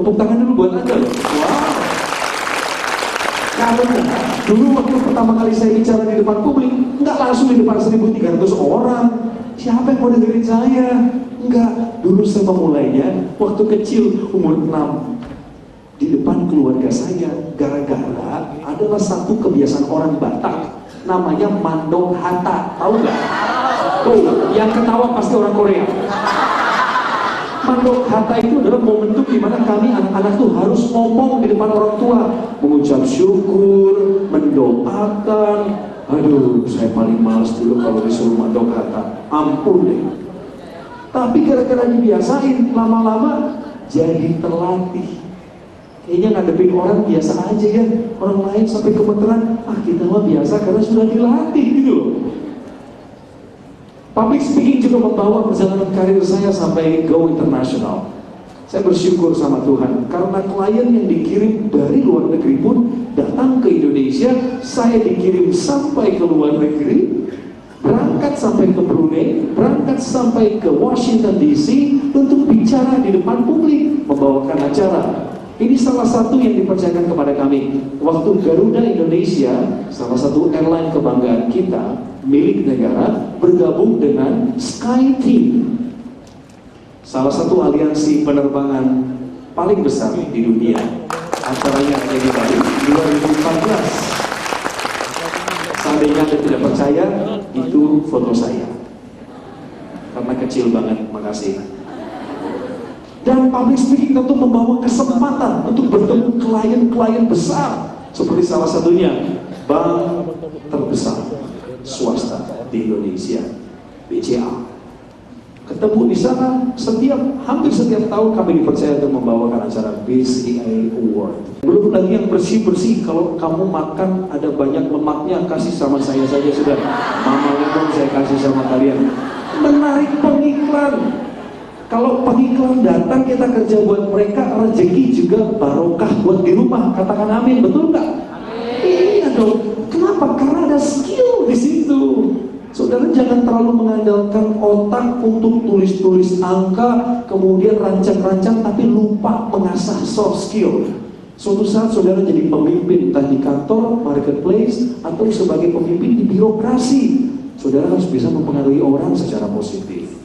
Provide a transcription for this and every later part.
Tepuk tangan dulu buat Anda loh. Wow. Karena dulu waktu pertama kali saya bicara di depan publik, nggak langsung di depan 1.300 orang. Siapa yang mau dengerin saya? Enggak. Dulu saya memulainya waktu kecil, umur 6. Di depan keluarga saya, gara-gara adalah satu kebiasaan orang Batak, namanya mandok hata. Tahu nggak? Tuh, yang ketawa pasti orang Korea. Mandok hata itu adalah momentum di mana kami anak-anak tuh harus ngomong di depan orang tua, mengucap syukur, mendoakan. Aduh, saya paling males dulu kalau disuruh mandok hata. Ampun deh. Tapi gara-gara dibiasain, lama-lama jadi terlatih. Kayaknya ngadepin orang biasa aja ya. Orang lain sampai gemeteran, kita mah biasa karena sudah dilatih gitu loh. Public speaking juga membawa perjalanan karir saya sampai go internasional. Saya bersyukur sama Tuhan karena klien yang dikirim dari luar negeri pun datang ke Indonesia. Saya dikirim sampai ke luar negeri, berangkat sampai ke Brunei, berangkat sampai ke Washington DC untuk bicara di depan publik, membawakan acara. Ini salah satu yang dipercayakan kepada kami. Waktu Garuda Indonesia, salah satu airline kebanggaan kita, milik negara, bergabung dengan SkyTeam, salah satu aliansi penerbangan paling besar di dunia. Acaranya ada di Bali 2014. Seandainya Anda tidak percaya, itu foto saya. Karena kecil banget, makasih. Dan public speaking tentu membawa kesempatan untuk bertemu klien-klien besar, seperti salah satunya bank terbesar swasta di Indonesia, BCA. Ketemu di sana hampir setiap tahun kami dipercaya untuk membawakan acara BCA Award. Belum lagi yang bersih-bersih, kalau kamu makan ada banyak lemaknya, kasih sama saya saja sudah. Mama lemon saya kasih sama kalian. Menarik pengiklan. Kalau pengiklan datang kita kerja buat mereka, rezeki juga barokah buat di rumah. Katakan amin, betul nggak? Iya dong. Kenapa? Karena ada skill di situ. Saudara jangan terlalu mengandalkan otak untuk tulis-tulis angka, kemudian rancang-rancang, tapi lupa mengasah soft skill. Suatu saat saudara jadi pemimpin, entah di kantor, marketplace, atau sebagai pemimpin di birokrasi, saudara harus bisa mempengaruhi orang secara positif.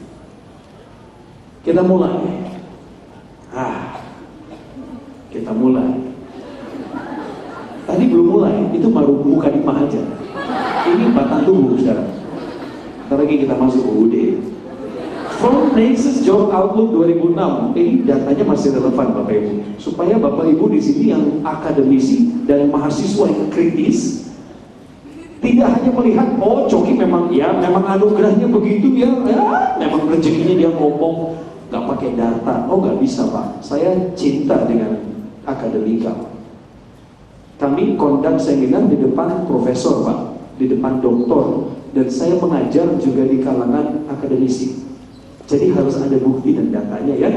Kita mulai. Kita mulai. Tadi belum mulai, itu baru muka dimah aja. Ini batang tubuh, saudara. Ntar lagi kita masuk UUD. From Nexus Job Outlook 2006, ini datanya masih relevan Bapak Ibu. Supaya Bapak Ibu di sini yang akademisi dan mahasiswa yang kritis, tidak hanya melihat, Coki memang anugerahnya begitu ya, memang rezekinya dia ngomong. Gak pakai data, gak bisa Pak. Saya cinta dengan akademika. Kami conduct seminar di depan profesor Pak, di depan doktor, dan saya mengajar juga di kalangan akademisi. Jadi harus ada bukti dan datanya ya.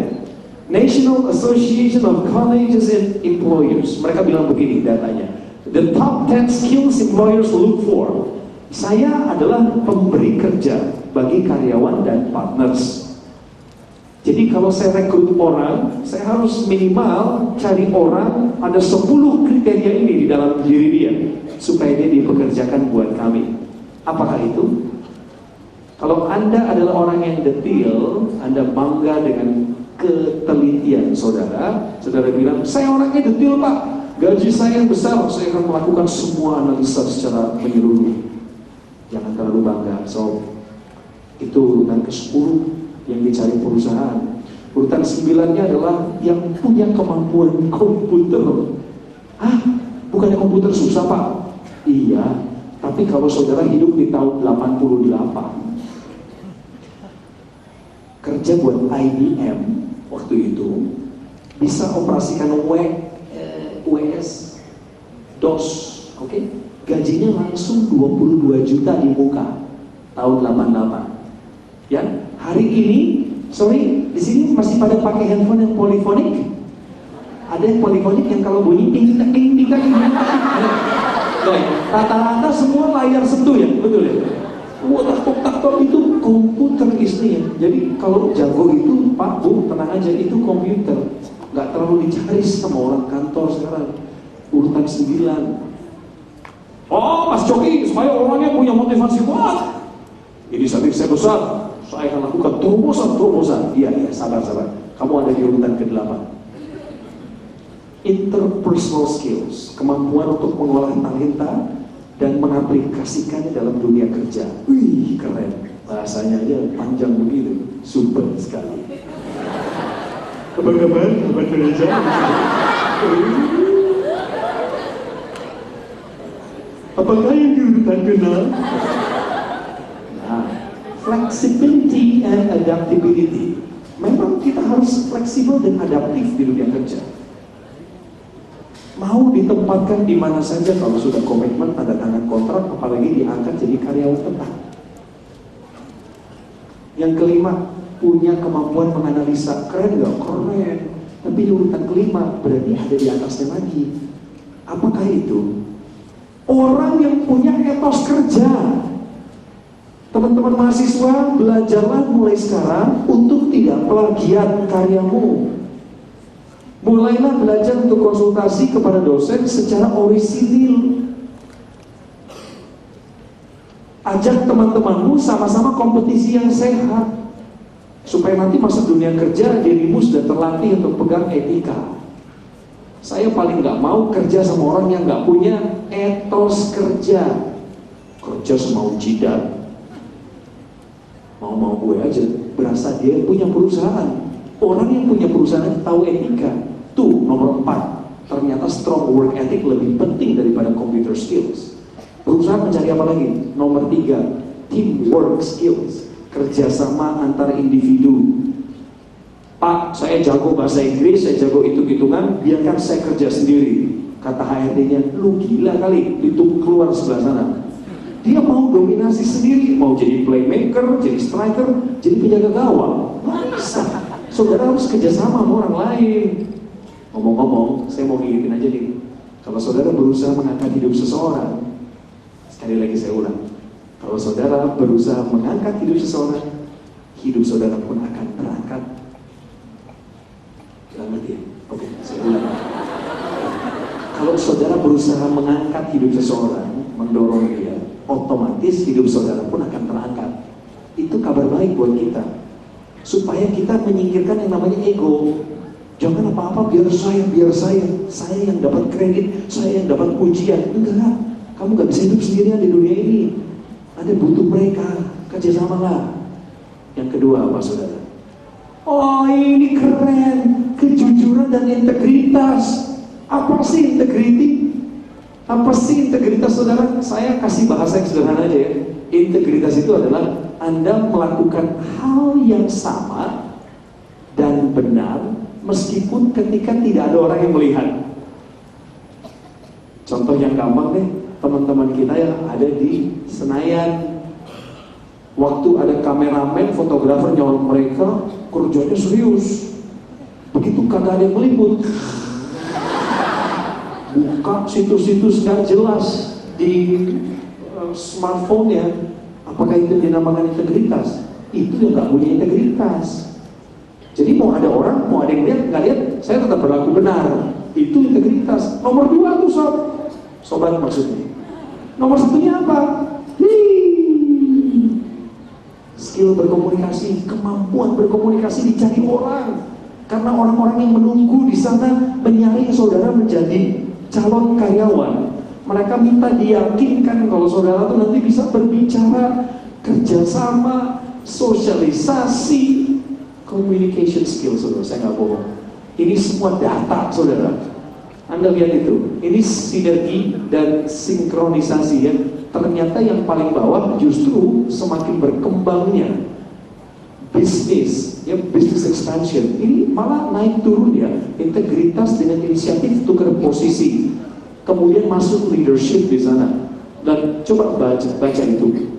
National Association of Colleges and Employers, mereka bilang begini datanya. The top 10 skills employers look for. Saya adalah pemberi kerja bagi karyawan dan partners. Jadi kalau saya rekrut orang, saya harus minimal cari orang ada 10 kriteria ini di dalam diri dia, supaya dia dipekerjakan buat kami. Apakah itu? Kalau Anda adalah orang yang detail, Anda bangga dengan ketelitian saudara bilang, saya orangnya detail Pak, gaji saya yang besar, saya akan melakukan semua analisa secara menyeluruh. Jangan terlalu bangga. So, itu urutan ke-10 yang dicari perusahaan. Urutan 9-nya adalah yang punya kemampuan komputer. Bukannya komputer susah Pak? Iya, tapi kalau saudara hidup di tahun 88, kerja buat IBM waktu itu, bisa operasikan WS, DOS, oke? Gajinya langsung 22 juta di muka tahun 88. Ya, hari ini, di sini masih pada pakai handphone yang polifonik. Ada yang polifonik yang kalau bunyi ting ting ting ting ting. Rata-rata semua layar sentuh ya, betul ya. Tak itu komputer istrinya. Jadi kalau jago itu Pak Bu tenang aja, itu komputer. nggak terlalu dicari sama orang kantor sekarang. Urutan 9. Oh, Mas Coki, supaya orangnya punya motivasi kuat. Ini saat saya besar, saya akan lakukan terobosan. Iya, sabar. Kamu ada di urutan ke-8. Interpersonal skills, kemampuan untuk mengolah talenta dan mengaplikasikannya dalam dunia kerja. Wih, keren. Bahasanya aja panjang begitu, super sekali. Kabar-kabar, kabar kerja. Apakah yang di urutan ke-6? Nah, flexibility and adaptability. Memang kita harus fleksibel dan adaptif di dunia kerja. Mau ditempatkan di mana saja kalau sudah komitmen tanda tangan kontrak, apalagi diangkat jadi karyawan tetap. Yang kelima, punya kemampuan menganalisa. Keren gak? Keren. Tapi di urutan kelima berarti ada di atasnya lagi. Apakah itu? Orang yang punya etos kerja. Teman-teman mahasiswa, belajarlah mulai sekarang untuk tidak plagiat karyamu. Mulailah belajar untuk konsultasi kepada dosen secara orisinil. Ajak teman-temanmu sama-sama kompetisi yang sehat, supaya nanti masuk dunia kerja dirimu sudah terlatih untuk pegang etika. Saya paling nggak mau kerja sama orang yang nggak punya etos kerja. Kerja semau jidat, mau gue aja, berasa dia punya perusahaan. Orang yang punya perusahaan tahu etika. Tuh nomor 4. Ternyata strong work ethic lebih penting daripada computer skills. Perusahaan mencari apa lagi? Nomor 3, teamwork skills, kerjasama antar individu. Pak, saya jago bahasa Inggris, saya jago hitung-hitungan, biarkan saya kerja sendiri. Kata HRD-nya, lu gila kali, itu keluar sebelah sana. Dia mau dominasi sendiri, mau jadi playmaker, jadi striker, jadi penjaga gawang. Nggak bisa. Saudara harus kerjasama sama orang lain. Ngomong-ngomong, saya mau ngingetin aja nih. Kalau saudara berusaha mengangkat hidup seseorang, sekali lagi saya ulang, kalau saudara berusaha mengangkat hidup seseorang, hidup saudara pun akan terangkat. Gak ngerti ya? Oke, saya ulang. Kalau saudara berusaha mengangkat hidup seseorang, mendorong dia, otomatis hidup saudara pun akan terangkat. Itu kabar baik buat kita, supaya kita menyingkirkan yang namanya ego. Jangan apa-apa biar saya yang dapat kredit, saya yang dapat pujian. Enggak, kamu gak bisa hidup sendirian di dunia ini. Ada butuh mereka, kerjasamalah. Yang kedua apa saudara? Oh ini keren, kejujuran dan integritas. Apa sih integriti? Apa sih integritas saudara? Saya kasih bahasa yang sederhana aja ya. Integritas itu adalah Anda melakukan hal yang sama dan benar meskipun ketika tidak ada orang yang melihat. Contoh yang gampang deh, teman-teman kita yang ada di Senayan. Waktu ada kameramen, fotografer nyolong mereka, kerjanya serius. Begitu kagak ada yang meliput, buka situs-situs nggak jelas di smartphone-nya. Apakah itu dinamakan integritas? Itu yang nggak punya integritas. Jadi mau ada orang, mau ada yang lihat, nggak lihat, saya tetap berlaku benar. Itu integritas. Nomor 2 tuh sobat maksudnya. Nomor 1-nya apa? Skill berkomunikasi, kemampuan berkomunikasi dicari orang. Karena orang-orang yang menunggu di sana menyaring saudara menjadi calon karyawan. Mereka minta diyakinkan kalau saudara tuh nanti bisa berbicara, kerjasama, sosialisasi, communication skill, saudara. Saya nggak bohong. Ini semua data, saudara. Anda lihat itu. Ini sinergi dan sinkronisasi ya. Ternyata yang paling bawah justru semakin berkembangnya bisnis, ya business expansion. Ini malah naik turun ya. Integritas dengan inisiatif tukar posisi. Kemudian masuk leadership di sana. Dan coba baca itu.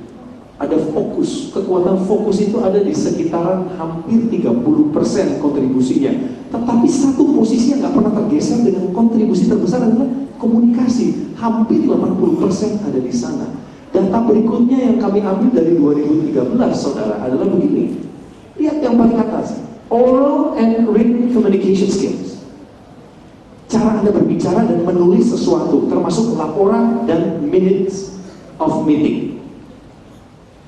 Ada fokus, kekuatan fokus itu ada di sekitaran hampir 30% kontribusinya. Tetapi satu posisi yang nggak pernah tergeser dengan kontribusi terbesar adalah komunikasi. Hampir 80% ada di sana. Data berikutnya yang kami ambil dari 2013, saudara, adalah begini. Lihat yang paling atas, oral and written communication skills. cara Anda berbicara dan menulis sesuatu, termasuk laporan dan minutes of meeting.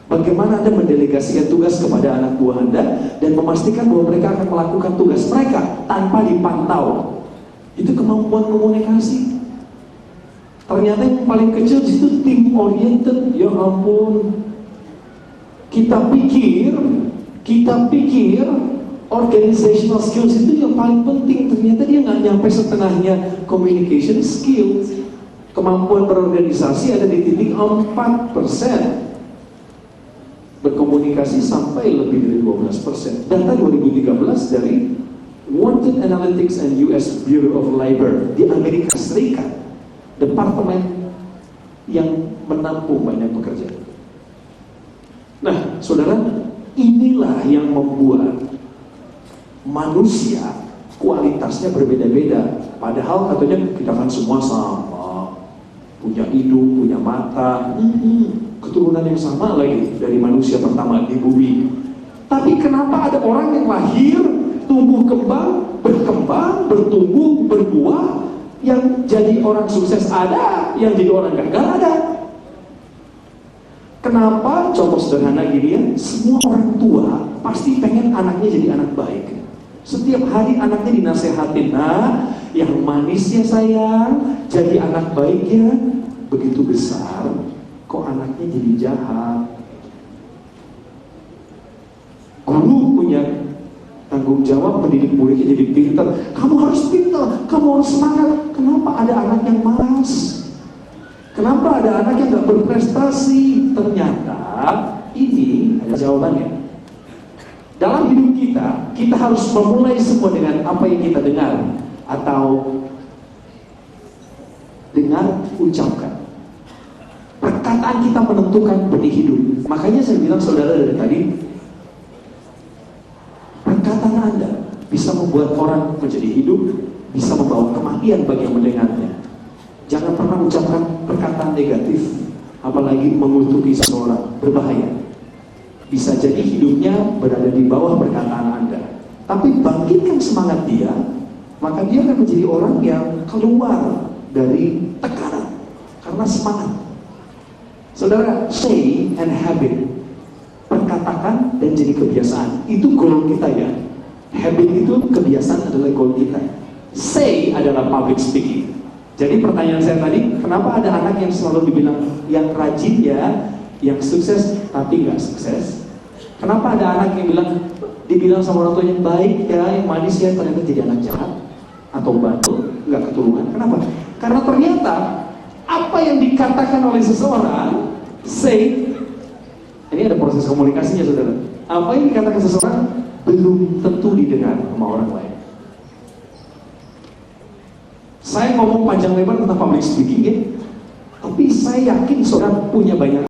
Bagaimana Anda mendelegasikan tugas kepada anak buah Anda dan memastikan bahwa mereka akan melakukan tugas mereka tanpa dipantau. Itu kemampuan komunikasi. Ternyata yang paling kecil itu team oriented. Ya ampun. Kita pikir organizational skills itu yang paling penting. Ternyata dia nggak nyampe setengahnya communication skills. Kemampuan berorganisasi ada di titik 4%. Berkomunikasi sampai lebih dari 12%. Data 2013 dari Wanted Analytics and US Bureau of Labor di Amerika Serikat, departemen yang menampung banyak pekerja. Nah, saudara, inilah yang membuat manusia kualitasnya berbeda-beda. Padahal katanya kita kan semua sama, punya hidung, punya mata, keturunan yang sama lagi dari manusia pertama di bumi. Tapi kenapa ada orang yang lahir, tumbuh kembang, berkembang, bertumbuh, berbuah, yang jadi orang sukses ada, yang jadi orang gagal ada? Kenapa? Contoh sederhana gini ya, semua orang tua pasti pengen anaknya jadi anak baik. Setiap hari anaknya dinasehatin, nah yang manis ya sayang, jadi anak baik ya. Begitu besar, kok anaknya jadi jahat. Guru punya tanggung jawab mendidik muridnya jadi pintar. Kamu harus pintar, kamu harus semangat. Kenapa ada anak yang malas? Kenapa ada anak yang gak berprestasi? Ternyata ini ada jawabannya. Dalam hidup kita harus memulai semua dengan apa yang kita dengar atau dengar, ucapkan. Perkataan kita menentukan benih hidup. Makanya saya bilang saudara dari tadi, perkataan Anda bisa membuat orang menjadi hidup, bisa membawa kematian bagi yang mendengarnya. Jangan pernah ucapkan perkataan negatif, apalagi mengutuki seseorang, berbahaya. Bisa jadi hidupnya berada di bawah perkataan Anda. Tapi bangkitkan semangat dia, maka dia akan menjadi orang yang keluar dari tekanan karena semangat. Saudara, say and habit, perkatakan dan jadi kebiasaan. Itu goal kita ya. Habit itu, kebiasaan adalah goal kita. Say adalah public speaking. Jadi pertanyaan saya tadi, kenapa ada anak yang selalu dibilang yang rajin ya, yang sukses tapi nggak sukses? Kenapa ada anak yang dibilang sama orang tua yang baik ya, yang manis ya, ternyata jadi anak jahat atau batu, nggak keturunan? Kenapa? Karena ternyata apa yang dikatakan oleh seseorang, say, ini ada proses komunikasinya saudara. Apa yang dikatakan seseorang belum tentu didengar sama orang lain. Saya ngomong panjang lebar tentang public speaking ya, tapi saya yakin saudara punya banyak